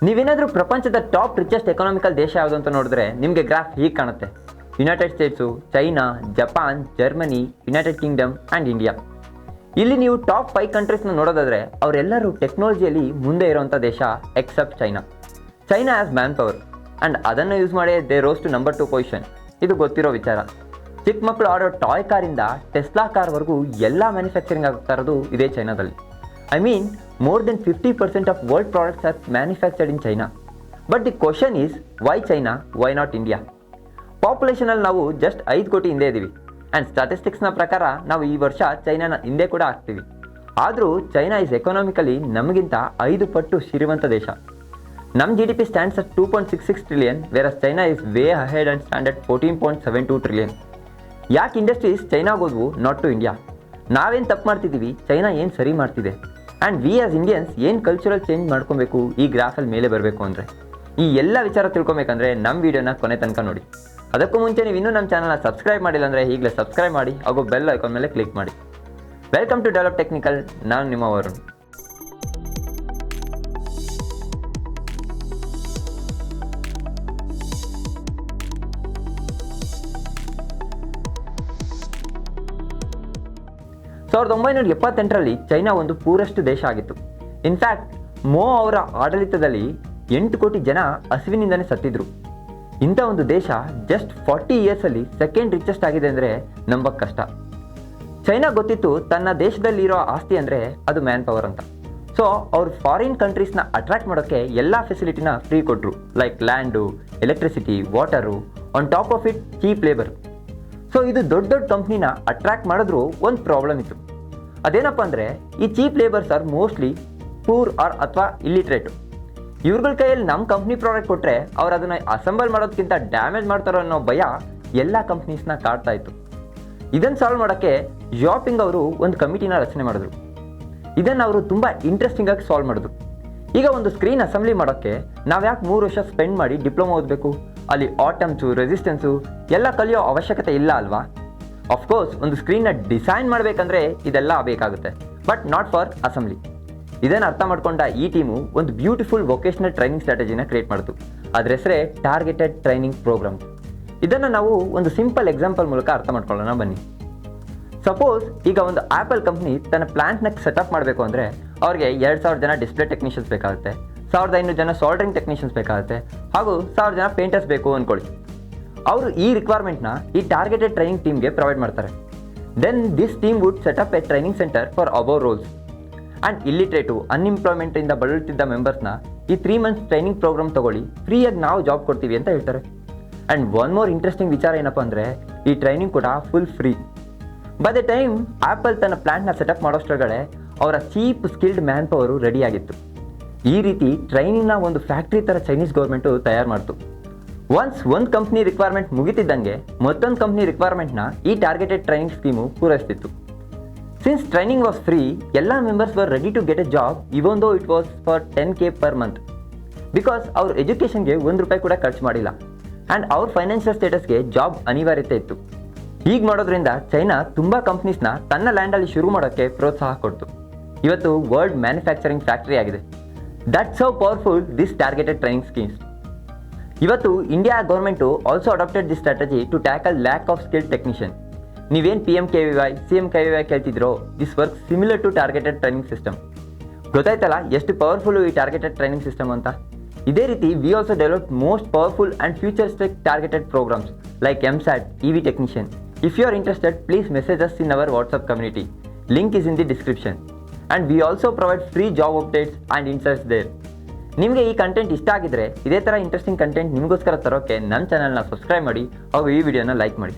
ನೀವೇನಾದರೂ ಪ್ರಪಂಚದ top richest economical ದೇಶ ಯಾವುದು ಅಂತ ನೋಡಿದ್ರೆ ನಿಮಗೆ ಗ್ರಾಫ್ ಹೀಗೆ ಕಾಣುತ್ತೆ. United states, China, Japan, Germany, United Kingdom and India. ಇಲ್ಲಿ ನೀವು ಟಾಪ್ 5 ಕಂಟ್ರೀಸ್ನ ನೋಡೋದಾದರೆ ಅವರೆಲ್ಲರೂ ಟೆಕ್ನಾಲಜಿಯಲ್ಲಿ ಮುಂದೆ ಇರುವಂಥ ದೇಶ except China. China as man power and ಅದನ್ನು ಯೂಸ್ ಮಾಡಿ they rose to number 2 position. ಇದು ಗೊತ್ತಿರೋ ವಿಚಾರ. ಚಿಕ್ಕ ಮಕ್ಕಳು ಆಡೋ ಟಾಯ್ ಕಾರಿಂದ ಟೆಸ್ಲಾ ಕಾರ್ವರೆಗೂ ಎಲ್ಲ ಮ್ಯಾನುಫ್ಯಾಕ್ಚರಿಂಗ್ ಆಗ್ತಾ ಇರೋದು ಇದೇ ಚೈನಾದಲ್ಲಿ. I mean, more than 50% of world products are manufactured in China. But the question is, why China? Why not India? Population ಅಲ್ಲಿ ನಾವು ಜಸ್ಟ್ 5 ಕೋಟಿ ಹಿಂದೆ ಇದ್ದೀವಿ ಆ್ಯಂಡ್ ಸ್ಟಾಟಿಸ್ಟಿಕ್ಸ್ನ ಪ್ರಕಾರ ನಾವು ಈ ವರ್ಷ ಚೈನಾನ ಹಿಂದೆ ಕೂಡ ಆಗ್ತೀವಿ. ಆದರೂ ಚೈನಾ ಇಸ್ ಎಕನಾಮಿಕಲಿ ನಮಗಿಂತ 5 ಪಟ್ಟು ಶ್ರೀಮಂತ ದೇಶ. ನಮ್ಮ GDP stands at 2.66 trillion, ವೇರಸ್ China is way ahead and stand at 14.72 trillion. ಯಾಕೆ ಇಂಡಸ್ಟ್ರೀಸ್ ಚೈನಾಗೆ ಹೋದ್ವು, ನಾಟ್ ಟು ಇಂಡಿಯಾ? ನಾವೇನು ತಪ್ಪು ಮಾಡ್ತಿದ್ದೀವಿ, ಚೈನಾ ಏನು ಸರಿ ಮಾಡ್ತಿದೆ? ಆ್ಯಂಡ್ ವಿ ಆಸ್ ಇಂಡಿಯನ್ಸ್ ಏನು ಕಲ್ಚರಲ್ ಚೇಂಜ್ ಮಾಡ್ಕೊಬೇಕು ಈ ಗ್ರಾಫಲ್ಲಿ ಮೇಲೆ ಬರಬೇಕು ಅಂದರೆ? ಈ ಎಲ್ಲ ವಿಚಾರ ತಿಳ್ಕೊಬೇಕಂದ್ರೆ ನಮ್ಮ ವೀಡಿಯೋನ ಕೊನೆ ತನಕ ನೋಡಿ. ಅದಕ್ಕೂ ಮುಂಚೆ ನೀವು ಇನ್ನೂ ನಮ್ಮ ಚಾನಲ್ನ ಸಬ್ಸ್ಕ್ರೈಬ್ ಮಾಡಿಲ್ಲ ಅಂದರೆ ಈಗಲೇ ಸಬ್ಸ್ಕ್ರೈಬ್ ಮಾಡಿ, ಹಾಗೂ ಬೆಲ್ ಐಕಾನ್ ಮೇಲೆ ಕ್ಲಿಕ್ ಮಾಡಿ. Welcome to develop technical. ನಾನು ನಿಮ್ಮ ವರುಣ್. ಸಾವಿರದ 1978ರಲ್ಲಿ ಚೈನಾ ಒಂದು ಪೂರಷ್ಟು ದೇಶ ಆಗಿತ್ತು. ಇನ್ಫ್ಯಾಕ್ಟ್ ಮೋ ಅವರ ಆಡಳಿತದಲ್ಲಿ 8 ಕೋಟಿ ಜನ ಹಸಿವಿನಿಂದನೇ ಸತ್ತಿದ್ರು. ಇಂಥ ಒಂದು ದೇಶ ಜಸ್ಟ್ 40 ಇಯರ್ಸಲ್ಲಿ ಸೆಕೆಂಡ್ ರಿಚೆಸ್ಟ್ ಆಗಿದೆ ಅಂದರೆ ನಂಬಕ್ಕೆ ಕಷ್ಟ. ಚೈನಾ ಗೊತ್ತಿತ್ತು ತನ್ನ ದೇಶದಲ್ಲಿರೋ ಆಸ್ತಿ ಅಂದರೆ ಅದು ಮ್ಯಾನ್ ಪವರ್ ಅಂತ. ಸೊ ಅವ್ರು ಫಾರಿನ್ ಕಂಟ್ರೀಸ್ನ ಅಟ್ರಾಕ್ಟ್ ಮಾಡೋಕ್ಕೆ ಎಲ್ಲ ಫೆಸಿಲಿಟಿನ ಫ್ರೀ ಕೊಟ್ಟರು, like land, electricity, water, on top of it cheap labour. So ಇದು ದೊಡ್ಡ ದೊಡ್ಡ ಕಂಪ್ನಿನ ಅಟ್ರಾಕ್ಟ್ ಮಾಡಿದ್ರು ಒಂದು ಪ್ರಾಬ್ಲಮ್ ಇತ್ತು. ಅದೇನಪ್ಪ ಅಂದರೆ ಈ cheap labours are mostly poor are ಅಥವಾ ಇಲ್ಲಿಟ್ರೇಟು. ಇವ್ರಗಳ ಕೈಯಲ್ಲಿ ನಮ್ಮ ಕಂಪ್ನಿ ಪ್ರಾಡಕ್ಟ್ ಕೊಟ್ಟರೆ ಅವ್ರು ಅದನ್ನು ಅಸೆಂಬಲ್ ಮಾಡೋದಕ್ಕಿಂತ ಡ್ಯಾಮೇಜ್ ಮಾಡ್ತಾರೋ ಅನ್ನೋ ಭಯ ಎಲ್ಲ ಕಂಪ್ನೀಸ್ನ ಕಾಡ್ತಾ ಇತ್ತು. ಇದನ್ನು ಸಾಲ್ವ್ ಮಾಡೋಕ್ಕೆ ಜಾಪಿಂಗ್ ಅವರು ಒಂದು ಕಮಿಟಿನ ರಚನೆ ಮಾಡಿದ್ರು. ಇದನ್ನು ಅವರು ತುಂಬ ಇಂಟ್ರೆಸ್ಟಿಂಗಾಗಿ ಸಾಲ್ವ್ ಮಾಡಿದ್ರು. ಈಗ ಒಂದು ಸ್ಕ್ರೀನ್ ಅಸೆಂಬ್ಲಿ ಮಾಡೋಕ್ಕೆ ನಾವು ಯಾಕೆ 3 ವರ್ಷ ಸ್ಪೆಂಡ್ ಮಾಡಿ ಡಿಪ್ಲೊಮಾ ಓದಬೇಕು? ಅಲ್ಲಿ ಆಟಮ್ಸು, ರೆಸಿಸ್ಟೆನ್ಸು ಎಲ್ಲ ಕಲಿಯೋ ಅವಶ್ಯಕತೆ ಇಲ್ಲ ಅಲ್ವಾ? ಅಫ್ಕೋರ್ಸ್ ಒಂದು ಸ್ಕ್ರೀನ್ನ ಡಿಸೈನ್ ಮಾಡಬೇಕಂದ್ರೆ ಇದೆಲ್ಲ ಬೇಕಾಗುತ್ತೆ, ಬಟ್ ನಾಟ್ ಫಾರ್ ಅಸೆಂಬ್ಲಿ. ಇದನ್ನು ಅರ್ಥ ಮಾಡ್ಕೊಂಡ ಈ ಟೀಮು ಒಂದು ಬ್ಯೂಟಿಫುಲ್ ವೊಕೇಶನಲ್ ಟ್ರೈನಿಂಗ್ ಸ್ಟ್ರಾಟಜಿನ ಕ್ರಿಯೇಟ್ ಮಾಡಿತು. ಅದ್ರ ಹೆಸರೇ ಟಾರ್ಗೆಟೆಡ್ ಟ್ರೈನಿಂಗ್ ಪ್ರೋಗ್ರಾಮ್. ಇದನ್ನು ನಾವು ಒಂದು ಸಿಂಪಲ್ ಎಕ್ಸಾಂಪಲ್ ಮೂಲಕ ಅರ್ಥ ಮಾಡ್ಕೊಳ್ಳೋಣ ಬನ್ನಿ. ಸಪೋಸ್ ಈಗ ಒಂದು ಆ್ಯಪಲ್ ಕಂಪ್ನಿ ತನ್ನ ಪ್ಲಾಂಟ್ನ ಸೆಟಪ್ ಮಾಡಬೇಕು ಅಂದರೆ ಅವ್ರಿಗೆ 2000 ಜನ ಡಿಸ್ಪ್ಲೇ ಟೆಕ್ನಿಷಿಯನ್ಸ್ ಬೇಕಾಗುತ್ತೆ, 1500 ಜನ ಸಾಲ್ಡ್ರಿಂಗ್ ಟೆಕ್ನಿಷಿಯನ್ಸ್ ಬೇಕಾಗುತ್ತೆ, ಹಾಗೂ 1000 ಜನ ಪೇಂಟರ್ಸ್ ಬೇಕು ಅಂದ್ಕೊಳ್ಳಿ. ಅವರು ಈ ರಿಕ್ವೈರ್ಮೆಂಟ್ನ ಈ ಟಾರ್ಗೆಟೆಡ್ ಟ್ರೈನಿಂಗ್ ಟೀಮ್ಗೆ ಪ್ರೊವೈಡ್ ಮಾಡ್ತಾರೆ. Then this team would set up a training center for above roles and illiterate ಅನ್ಎಂಪ್ಲಾಯ್ಮೆಂಟಿಂದ ಬಳಲುತ್ತಿದ್ದ ಮೆಂಬರ್ಸ್ನ ಈ 3 ಮಂತ್ಸ್ ಟ್ರೈನಿಂಗ್ ಪ್ರೋಗ್ರಾಮ್ ತೊಗೊಳ್ಳಿ, ಫ್ರೀಯಾಗಿ ನಾವು ಜಾಬ್ ಕೊಡ್ತೀವಿ ಅಂತ ಹೇಳ್ತಾರೆ. ಆ್ಯಂಡ್ ಒನ್ ಮೋರ್ ಇಂಟ್ರೆಸ್ಟಿಂಗ್ ವಿಚಾರ ಏನಪ್ಪ ಅಂದರೆ ಈ ಟ್ರೈನಿಂಗ್ ಕೂಡ full free. By the time apple ತನ್ನ ಪ್ಲಾಂಟ್ನ ಸೆಟಪ್ ಮಾಡೋಷ್ಟರೊಳಗಡೆ ಅವರ ಚೀಪ್ ಸ್ಕಿಲ್ಡ್ ಮ್ಯಾನ್ ಪವರು ರೆಡಿಯಾಗಿತ್ತು. ಈ ರೀತಿ ಟ್ರೈನಿಂಗ್ನ ಒಂದು ಫ್ಯಾಕ್ಟ್ರಿ ಥರ ಚೈನೀಸ್ ಗೌರ್ಮೆಂಟು ತಯಾರು ಮಾಡ್ತು. ಒನ್ಸ್ ಒಂದು ಕಂಪ್ನಿ ರಿಕ್ವೈರ್ಮೆಂಟ್ ಮುಗಿತಿದ್ದಂಗೆ ಮತ್ತೊಂದು ಕಂಪ್ನಿ ರಿಕ್ವೈರ್ಮೆಂಟ್ನ ಈ ಟಾರ್ಗೆಟೆಡ್ ಟ್ರೈನಿಂಗ್ ಸ್ಕೀಮು ಪೂರೈಸ್ತಿತ್ತು. ಸಿನ್ಸ್ ಟ್ರೈನಿಂಗ್ ವಾಸ್ ಫ್ರೀ, ಎಲ್ಲ members were ready to get a job even though it was for 10K per month. Because ಅವ್ರ ಎಜುಕೇಷನ್ಗೆ ₹1 ಕೂಡ ಖರ್ಚು ಮಾಡಿಲ್ಲ ಆ್ಯಂಡ್ ಅವ್ರ ಫೈನಾನ್ಷಿಯಲ್ ಸ್ಟೇಟಸ್ಗೆ ಜಾಬ್ ಅನಿವಾರ್ಯತೆ ಇತ್ತು. ಹೀಗೆ ಮಾಡೋದ್ರಿಂದ ಚೈನಾ ತುಂಬ ಕಂಪ್ನೀಸ್ನ ತನ್ನ ಲ್ಯಾಂಡಲ್ಲಿ ಶುರು ಮಾಡೋಕ್ಕೆ ಪ್ರೋತ್ಸಾಹ ಕೊಡ್ತು. ಇವತ್ತು ವರ್ಲ್ಡ್ ಮ್ಯಾನುಫ್ಯಾಕ್ಚರಿಂಗ್ ಫ್ಯಾಕ್ಟ್ರಿ ಆಗಿದೆ. That's how powerful this targeted training schemes. ಇವತ್ತು India government also adapted this strategy to tackle lack of skilled technician. ನೀವೇನು PMKVY, CMKVY ಕೇಳ್ತಿದ್ರೋ, this work similar to targeted training system. ಗೊತ್ತಾಯ್ತಲ್ಲ ಎಷ್ಟು powerful ಈ targeted training system ಅಂತ? ಇದೇ ರೀತಿ we also develop most powerful and futuristic targeted programs like MSAT, EV technician. If you are interested, please message us in our WhatsApp community. Link is in the description. And we also provide free job updates and insights there. ನಿಮಗೆ ಈ content ಇಷ್ಟ ಆಗಿದ್ರೆ ಇದೇ ಥರ interesting content ನಿಮಗೋಸ್ಕರ ತರೋಕ್ಕೆ ನಮ್ಮ ಚಾನಲ್ನ subscribe ಮಾಡಿ ಹಾಗೂ ಈ ವಿಡಿಯೋನ ಲೈಕ್ ಮಾಡಿ.